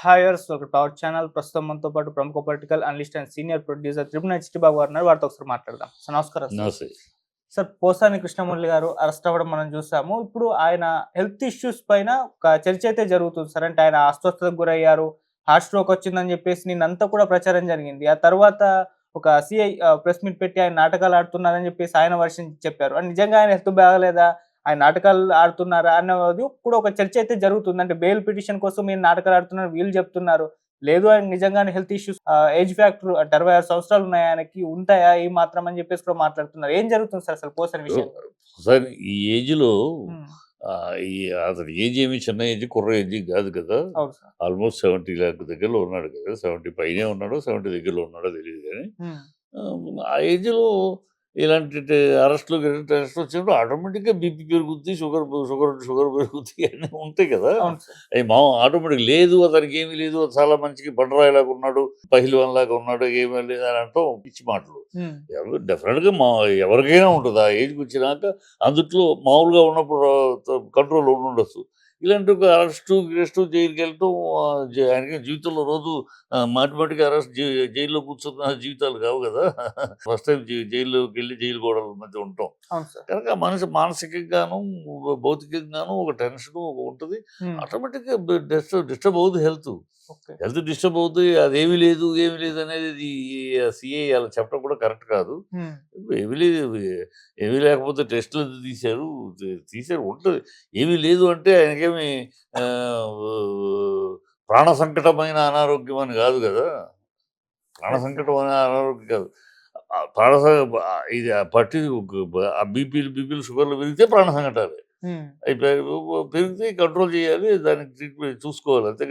హాయర్స్ welcome to our channel. ప్రస్తుతం మనతో పాటు ప్రముఖ political analyst and senior producer Tripuna Chittibabu గారు ఉన్నారు. వారితో ఒకసారి మాట్లాడదాం. సార్ నమస్కారం. నమస్తే. సార్, పోసాని కృష్ణమురళి గారు అరెస్ట్ అవ్వడం మనం చూసాము. ఇప్పుడు ఆయన హెల్త్ ఇష్యూస్ పైన ఒక చర్చ అయితే జరుగుతుంది సార్. అంటే ఆయన అస్వస్థతకు గురయ్యారు, హార్ట్ స్ట్రోక్ వచ్చిందని చెప్పేసి నిన్నంతా కూడా ప్రచారం జరిగింది. ఆ తర్వాత ఒక సిఐ ప్రెస్ మీట్ పెట్టి ఆయన నాటకాలు ఆడుతున్నారని చెప్పేసి ఆయన వర్షన్ చెప్పారు. అండ్ నిజంగా ఆయన హెల్త్ బాగలేదా, ఆయన నాటకాలు ఆడుతున్నారా అన్నది కూడా ఒక చర్చ అయితే జరుగుతుంది. అంటే బెయిల్ పిటిషన్ కోసం మీరు నాటకాలు ఆడుతున్నారు వీళ్ళు చెప్తున్నారు. లేదు, ఆయన నిజంగానే హెల్త్ ఇష్యూస్, ఏజ్ ఫ్యాక్టర్ అంటే 66 సంవత్సరాలు ఉన్నాయి ఆయనకి, ఉంటాయా ఈ మాత్రం అని చెప్పేసి కూడా మాట్లాడుతున్నారు. ఏం జరుగుతుంది సార్ అసలు పోసని విషయం? సార్, ఈ ఏజ్లో అతని ఏజ్ ఏమి చిన్న ఏజ్, కుర్ర ఏజ్ కాదు కదా. ఆల్మోస్ట్ 70 దగ్గరలో ఉన్నాడు కదా. 70 పైనే ఉన్నాడో 70 దగ్గరలో ఉన్నాడో తెలియదు కానీ ఆ ఏజ్లో ఇలాంటి అరెస్టులు వచ్చినప్పుడు ఆటోమేటిక్గా బీపీ పెరుగుద్ది, షుగర్ పెరుగుద్ది అన్నీ ఉంటాయి కదా. అవి ఆటోమేటిక్ లేదు, అతనికి ఏమీ లేదు, చాలా మంచిగా బండరాయిలాగా ఉన్నాడు, పహిల్వాన్ లాగా ఉన్నాడు, ఏమీ లేదు అని అంటాం పిచ్చి మాటలు. డెఫినెట్గా ఎవరికైనా ఉంటుంది ఆ ఏజ్కి వచ్చినాక. అందుట్లో మామూలుగా ఉన్నప్పుడు కంట్రోల్ ఉండొచ్చు. ఇలాంటి ఒక అరెస్టు జైలుకి వెళ్ళటం ఆయనకి జీవితంలో రోజు మాటిమాటికి అరెస్ట్ జైల్లో కూర్చున్న జీవితాలు కావు కదా. ఫస్ట్ టైం జైల్లోకి వెళ్ళి జైలు గోడల మధ్య ఉంటాం కనుక మనిషి మానసికంగాను భౌతికంగాను ఒక టెన్షన్ ఉంటుంది. ఆటోమేటిక్గా డిస్టర్బ్ అవుతుంది హెల్త్ డిస్టర్బ్ అవుతుంది. అదేమీ లేదు అనేది సిఐ అలా చెప్పడం కూడా కరెక్ట్ కాదు. ఏమీ లేకపోతే టెస్టులు తీశారు ఉంటుంది. ఏమీ లేదు అంటే ఆయనకేమి ప్రాణ సంకటమైన అనారోగ్యం అని కాదు కదా. ప్రాణ సంకటమైన అనారోగ్యం కాదు. ఇది పట్టి బీపీలు షుగర్లు పెరిగితే ప్రాణ సంకటాలే. పెరిగితే కంట్రోల్ చేయాలి, దానికి ట్రీట్మెంట్ చూసుకోవాలి. అంతే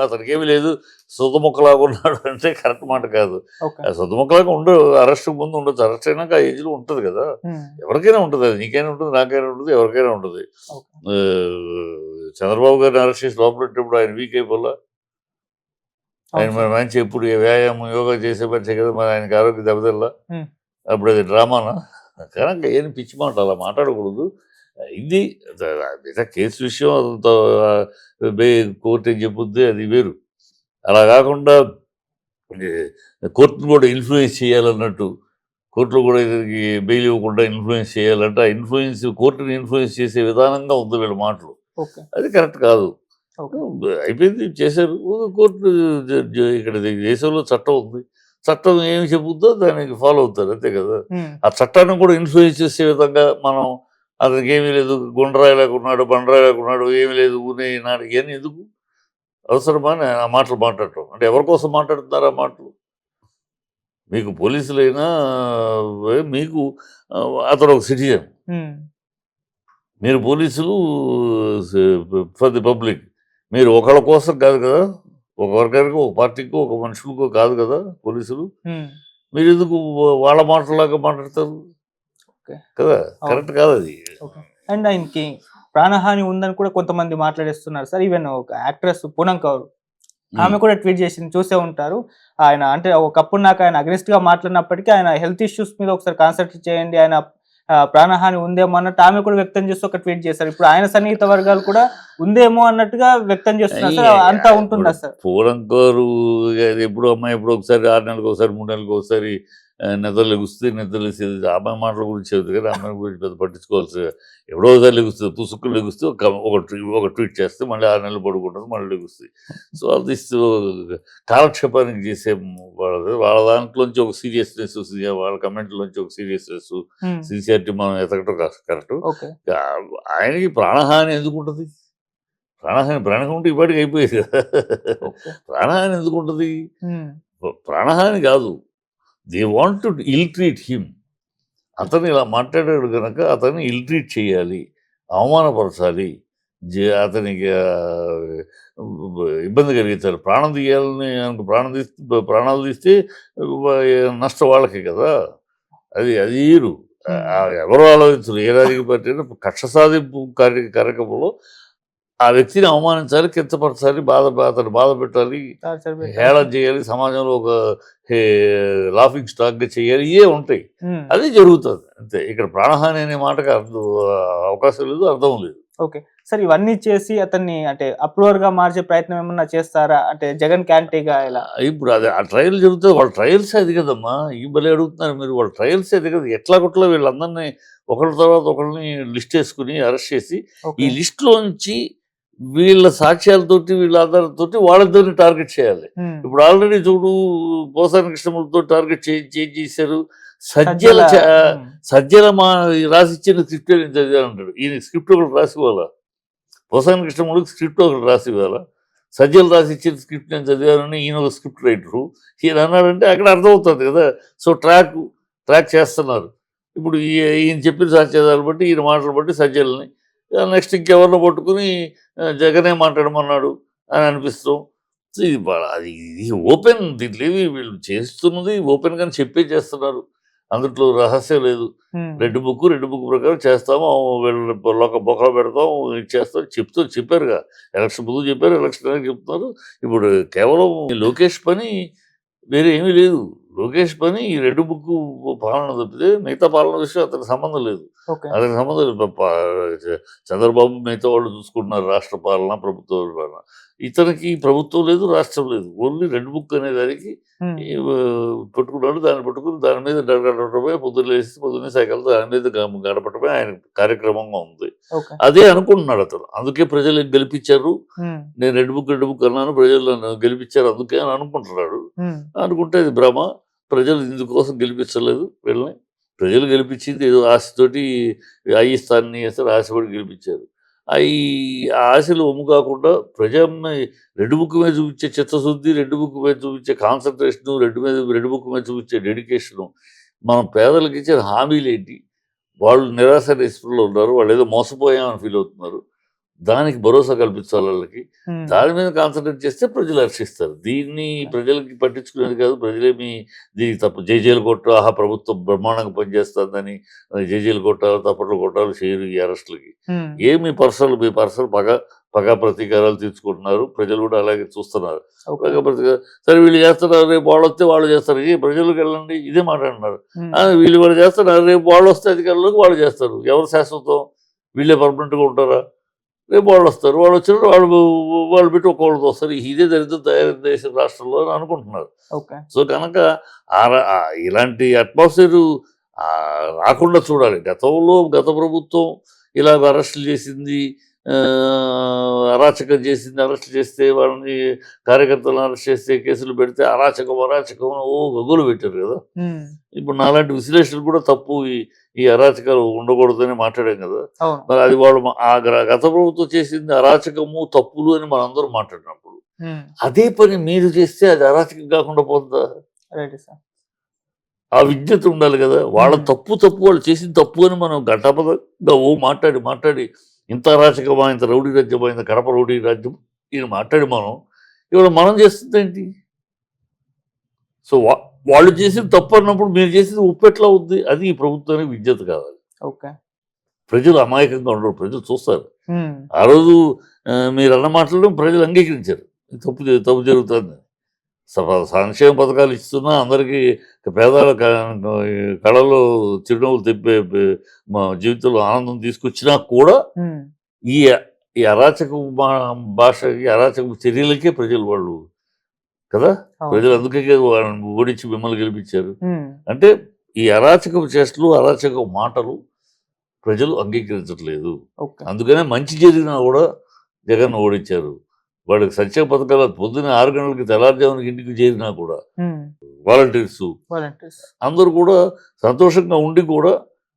అతనికి ఏమి లేదు, సొంతముక్కలాగా ఉన్నాడు అంటే కరెక్ట్ మాట కాదు. సొంతముక్కలాగా అరెస్ట్ ముందు ఉండొచ్చు, అరెస్ట్ అయినాక ఆ ఏజ్లో ఉంటుంది కదా. ఎవరికైనా ఉంటుంది, అది నీకైనా ఉంటుంది, నాకైనా ఉంటుంది, ఎవరికైనా ఉంటుంది. చంద్రబాబు గారిని అరెస్ట్ చేసి లోపలెట్టేప్పుడు ఆయన వీక్ అయిపోలా. ఆయన మరి మంచి ఎప్పుడు వ్యాయామం యోగా చేసే మనిషి కదా, మరి ఆయనకి ఆరోగ్యం దెబ్బతిల్లా. అప్పుడు అది డ్రామానా? కనుక ఏం పిచ్చి మాట అలా మాట్లాడకూడదు. ఇది కేసు విషయం, అదంతా కోర్టు ఏం చెప్పుద్ది అది వేరు. అలా కాకుండా కోర్టును కూడా ఇన్ఫ్లుయెన్స్ చేయాలన్నట్టు, కోర్టులో కూడా ఇతనికి బెయిల్ ఇవ్వకుండా ఇన్ఫ్లుయెన్స్ చేయాలంటే ఆ కోర్టుని ఇన్ఫ్లుయెన్స్ చేసే విధానంగా ఉంది వీళ్ళ మాటలు. అది కరెక్ట్ కాదు. అయిపోయింది, చేశారు. కోర్టు ఇక్కడ దేశంలో చట్టం ఉంది, చట్టం ఏమి చెబుద్దో దానికి ఫాలో అవుతారు, అంతే కదా. ఆ చట్టాన్ని కూడా ఇన్ఫ్లుయెన్స్ చేసే విధంగా మనం అతనికి ఏమీ లేదు, గుండ్రాయిలాగా ఉన్నాడు, బండరాయిలాగా ఉన్నాడు, ఏమీ లేదు, ఊనే నాడు, ఇవన్నీ ఎందుకు అవసరమా ఆ మాటలు మాట్లాడటం? అంటే ఎవరి కోసం మాట్లాడుతున్నారు ఆ మాటలు? మీకు పోలీసులైనా మీకు అతను ఒక సిటిజన్, మీరు పోలీసులు ఫర్ ది పబ్లిక్. మీరు ఒకళ్ళ కోసం కాదు కదా, ఒక వర్గానికి, ఒక పార్టీకి, ఒక మనుషులకు కాదు కదా పోలీసులు. మీరు ఎందుకు వాళ్ళ మాటలాగా మాట్లాడతారు కదా? కరెక్ట్ కాదు అది. అండ్ ఆయనకి ప్రాణహాని ఉందని కూడా కొంతమంది మాట్లాడేస్తున్నారు సార్. ఈవెన్ ఒక యాక్ట్రెస్ పూనం కౌర్, ఆమె కూడా ట్వీట్ చేసింది, చూసే ఉంటారు. ఆయన అంటే ఒకప్పుడు నాకు ఆయన అగ్రెస్ట్ గా మాట్లాడినప్పటికీ ఆయన హెల్త్ ఇష్యూస్ మీద ఒకసారి కాన్సన్ట్రేట్ చేయండి, ఆయన ప్రాణహాని ఉందేమో అన్నట్టు ఆమె కూడా వ్యక్తం చేస్తూ ఒక ట్వీట్ చేశారు. ఇప్పుడు ఆయన సన్నిహిత వర్గాలు కూడా ఉందేమో అన్నట్టుగా వ్యక్తం చేస్తున్నారు సార్. అంతా ఉంటుందా సార్? పూనం కౌర్ ఎప్పుడు అమ్మాయి ఎప్పుడు ఒకసారి 6 నెలలకు ఒకసారి 3 నెలలకు ఒకసారి నిద్రలు లెగుస్తుంది, నిద్రలేసేది అమ్మాయి మాటల గురించి చెబుతుంది కదా. అమ్మాయి గురించి పెద్ద పట్టించుకోవాల్సి, ఎప్పుడో ఒకసారి లెగుస్తుంది, పుసుక్కులు లెగుస్తూ ఒక ట్వీట్ చేస్తే మళ్ళీ 6 నెలలు పడుకుంటుంది, మళ్ళీ లెగుస్తుంది. సో అది కాలక్షేపానికి చేసే వాళ్ళ దాంట్లోంచి ఒక సీరియస్నెస్, వాళ్ళ కమెంట్లోంచి ఒక సీరియస్నెస్, సిన్సియారిటీ మనం ఎతకటం కరెక్ట్. ఆయనకి ప్రాణహాని ఎందుకు ఉంటుంది? ప్రాణహాని ఉంటే ఇప్పటికి అయిపోయేది కదా. ప్రాణహాని ఎందుకు ఉంటుంది? ప్రాణహాని కాదు, they want to ill treat him. అతను ఇలా మాట్లాడాడు కనుక అతన్ని ఇల్ ట్రీట్ చేయాలి, అవమానపరచాలి, అతనికి ఇబ్బంది కలిగించాలి. ప్రాణం తీయాలని ప్రాణాలు తీస్తే నష్టం వాళ్ళకి కదా. అది ఈరు ఎవరు ఆలోచించరు. ఏ రాజకీయ పార్టీ కక్ష సాధింపు కార్యక్రమంలో ఆ వ్యక్తిని అవమానించాలి, కించపరచాలి, అతను బాధ పెట్టాలి, హేళన చేయాలి, సమాజంలో ఒక లాఫింగ్ స్టాక్గా చేయాలి, ఇవే ఉంటాయి. అది జరుగుతుంది అంతే. ఇక్కడ ప్రాణహాని అనే మాటకు అవకాశం లేదు, అర్థం లేదు. ఓకే సార్ ఇవన్నీ చేసి అతన్ని అంటే అప్రూవర్ గా మార్చే ప్రయత్నం ఏమన్నా చేస్తారా? అంటే జగన్ క్యాంటీగా ఇలా ఇప్పుడు అది ఆ ట్రయల్ జరుగుతుంది. వాళ్ళ ట్రయల్స్ అది కదమ్మా! ఈ భలే అడుగుతున్నారు మీరు. వాళ్ళ ట్రయల్స్ అది కదా! ఎట్లాగొట్లా వీళ్ళందరినీ ఒకళ్ళ తర్వాత ఒకళ్ళని లిస్ట్ వేసుకొని అరెస్ట్ చేసి ఈ ఓకే. లిస్ట్‌లోంచి వీళ్ళ సాక్ష్యాలతోటి, వీళ్ళ ఆధారాలతోటి వాళ్ళిద్దరిని టార్గెట్ చేయాలి. హ్మ్. ఇప్పుడు ఆల్రెడీ చూడు పోసాని కృష్ణమూర్తితో టార్గెట్ చేసేశారు. సజ్జల హ్మ్. సజ్జల రాసిచ్చిన స్క్రిప్టే నేను చదివానంటాడు. ఈయన స్క్రిప్ట్ ఒకటి రాసివ్వాలా? పోసాని కృష్ణమూర్తికి స్క్రిప్ట్ ఒకటి రాసివ్వాలా? సజ్జలు రాసిచ్చిన స్క్రిప్ట్ నేను చదివానని ఈయన ఒక స్క్రిప్ట్ రైటరు. ఈయన అన్నాడంటే అక్కడ అర్థమవుతుంది కదా! సో ట్రాక్ చేస్తున్నారు. ఇప్పుడు ఈయన చెప్పిన సాక్ష్యాధారాలు బట్టి, ఈయన మాటలు బట్టి సజ్జలని నెక్స్ట్ ఇంకెవరినో పట్టుకుని జగనే మాట్లాడమన్నాడు అని అనిపిస్తాం. సో ఇది ఓపెన్, దీంట్లో ఏమి వీళ్ళు చేస్తున్నది ఓపెన్‌గానే చెప్పే చేస్తున్నారు. అందుట్లో రహస్యం లేదు. హ్మ్. రెడ్ బుక్ ప్రకారం చేస్తాము. వీళ్ళు బొక్కలో పెడతాం, ఇది చేస్తాం చెప్పారుగా. ఎలక్షన్ ముందు చెప్పారు, ఎలక్షన్ అయినాక చెప్తున్నారు. ఇప్పుడు కేవలం లోకేష్ పని వేరే ఏమీ లేదు. లోకేష్ పని ఈ రెడ్ బుక్ పాలన తప్పితే మిగతా పాలన విషయం అతనికి సంబంధం లేదు. ఓకే. అతనికి సంబంధం లేదు. చంద్రబాబు మిగతా వాళ్ళు చూసుకుంటున్నారు రాష్ట్ర పాలన, ప్రభుత్వ పాలన. ఇతనికి ప్రభుత్వం లేదు, రాష్ట్రం లేదు. ఓన్లీ రెడ్ బుక్ అనే దానికి హ్మ్. పెట్టుకున్నాడు. దాన్ని పట్టుకుని దాని మీద గడపడమే, పొద్దున్నే సైకిల్ దాని మీద గడపడమే ఆయన కార్యక్రమంగా ఉంది. ఓకే. అదే అనుకుంటున్నాడు అతను. అందుకే ప్రజలు గెలిపించారు. హ్మ్. నేను రెడ్ బుక్ అన్నాను, ప్రజలు నన్ను గెలిపించారు అందుకే అని అనుకుంటున్నాడు. హ్మ్. అనుకుంటే అది భ్రమ. ప్రజలు ఇందుకోసం గెలిపించలేదు వీళ్ళని. ప్రజలు గెలిపించింది ఏదో ఆశతోటి ఇస్తానని చేస్తారు, ఆశపడి గెలిపించారు. ఆ ఆశలు ఒమ్ము కాకుండా ప్రజల్ని రెడ్ బుక్ మీద చూపించే చిత్తశుద్ధి, రెడ్ బుక్ మీద చూపించే కాన్సన్ట్రేషను, రెడ్ బుక్ మీద చూపించే డెడికేషను, మనం పేదలకు ఇచ్చే హామీలేంటి, వాళ్ళు నిరాశ నిస్పృహలో ఉన్నారు, వాళ్ళు ఏదో మోసపోయామని ఫీల్ అవుతున్నారు. దానికి భరోసా కల్పించాలి వాళ్ళకి. హ్మ్. దాని మీద కాన్సంట్రేట్ చేస్తే ప్రజలు హర్షిస్తారు. దీన్ని ప్రజలకి పట్టించుకునేది కాదు. ప్రజలేమి దీనికి తప్పు జైలు కొట్టు, ఆహా ప్రభుత్వం బ్రహ్మాండంగా పనిచేస్తుందని జైలు కొట్టాలి, తప్పట్లు కొట్టాలి చేయరు ఈ అరెస్టులకి. హ్మ్. మీ పర్సనల్ పగ ప్రతీకారాలు తీర్చుకుంటున్నారు. ప్రజలు కూడా అలాగే చూస్తున్నారు. ఓకే. పగ ప్రతీకారం సరే వీళ్ళు చేస్తున్నారు, రేపు వాళ్ళు వస్తే వాళ్ళు చేస్తారు. ప్రజలకు వెళ్ళండి ఇదే మాట్లాడుతున్నారు. హ్మ్. వీళ్ళు వాళ్ళు చేస్తున్నారు, రేపు వాళ్ళు వస్తే అధికారులకు వాళ్ళు చేస్తారు. ఎవరు శాశ్వతం? వీళ్ళే పర్మనెంట్‌గా ఉంటారా? రేపు వాళ్ళు వస్తారు. వాళ్ళు వచ్చినప్పుడు వాళ్ళు పెట్టి ఒక్కొక్కళ్ళతో వస్తారు. ఇదే దరిద్రం తయారైన దేశం రాష్ట్రంలో అని అనుకుంటున్నారు. ఓకే. సో కనుక ఇలాంటి అట్మాస్ఫియర్ రాకుండా చూడాలి. గత ప్రభుత్వం ఇలాగ అరెస్టులు చేసింది, అరాచకం చేసింది. అరెస్ట్ చేస్తే వాళ్ళని కార్యకర్తలను అరెస్ట్ చేస్తే కేసులు పెడితే అరాచకం గగ్గులు పెట్టారు కదా! హ్మ్. ఇప్పుడు నాలాంటి విశ్లేషకులు కూడా తప్పు ఈ అరాచకాలు ఉండకూడదని మాట్లాడాం కదా! అవును. మరి అది వాళ్ళు గత ప్రభుత్వం చేసింది అరాచకము, తప్పులు అని మనందరం మాట్లాడినప్పుడు, హ్మ్. అదే పని మీరు చేస్తే అది అరాచకం కాకుండా పోతుందా? Right sir. ఆ విజ్ఞత ఉండాలి కదా! వాళ్ళ తప్పు వాళ్ళు చేసిన తప్పు అని మనం ఘంటాపథంగా మాట్లాడి ఇంత అరాచకమా, ఇంత రౌడీ రాజ్యమా, ఇంత కడప రౌడీ రాజ్యం ఈయన మాట్లాడి ఇవాళ మనం చేస్తుందేంటి? సో వాళ్ళు చేసిన తప్పు అన్నప్పుడు మీరు చేసింది ఉప్పెట్లా ఉంది? అది ఈ ప్రభుత్వానికి విజ్ఞత కావాలి. ఓకే. ప్రజలు అమాయకంగా ఉండరు. ప్రజలు చూస్తారు. హ్మ్. ఆ రోజు మీరన్న మాటలను ప్రజలు అంగీకరించారు. తప్పు జరుగుతుందని. సంక్షేమ పథకాలు ఇస్తున్నా అందరికీ పేదల కళలో చిరునవ్వులు తెప్పే మా జీవితంలో ఆనందం తీసుకొచ్చినా కూడా హ్మ్. ఈ ఈ అరాచక భాషకి, అరాచక చర్యలకే ప్రజలు వాళ్ళు కదా! ప్రజలు అవును. అందుకే వాళ్ళని ఓడించి మిమ్మల్ని గెలిపించారు. హ్మ్. అంటే ఈ అరాచకపు చేష్టలు, అరాచక మాటలు ప్రజలు అంగీకరించట్లేదు. ఓకే. అందుకనే మంచి జరిగినా కూడా జగన్ ఓడించారు. వాడికి సంక్షేమ పథకాలు పొద్దున్న 6 గంటలకి తెల్లారుజామున ఇంటికి చేరినా కూడా హ్మ్. Volunteers volunteers. అందరూ కూడా సంతోషంగా ఉండి కూడా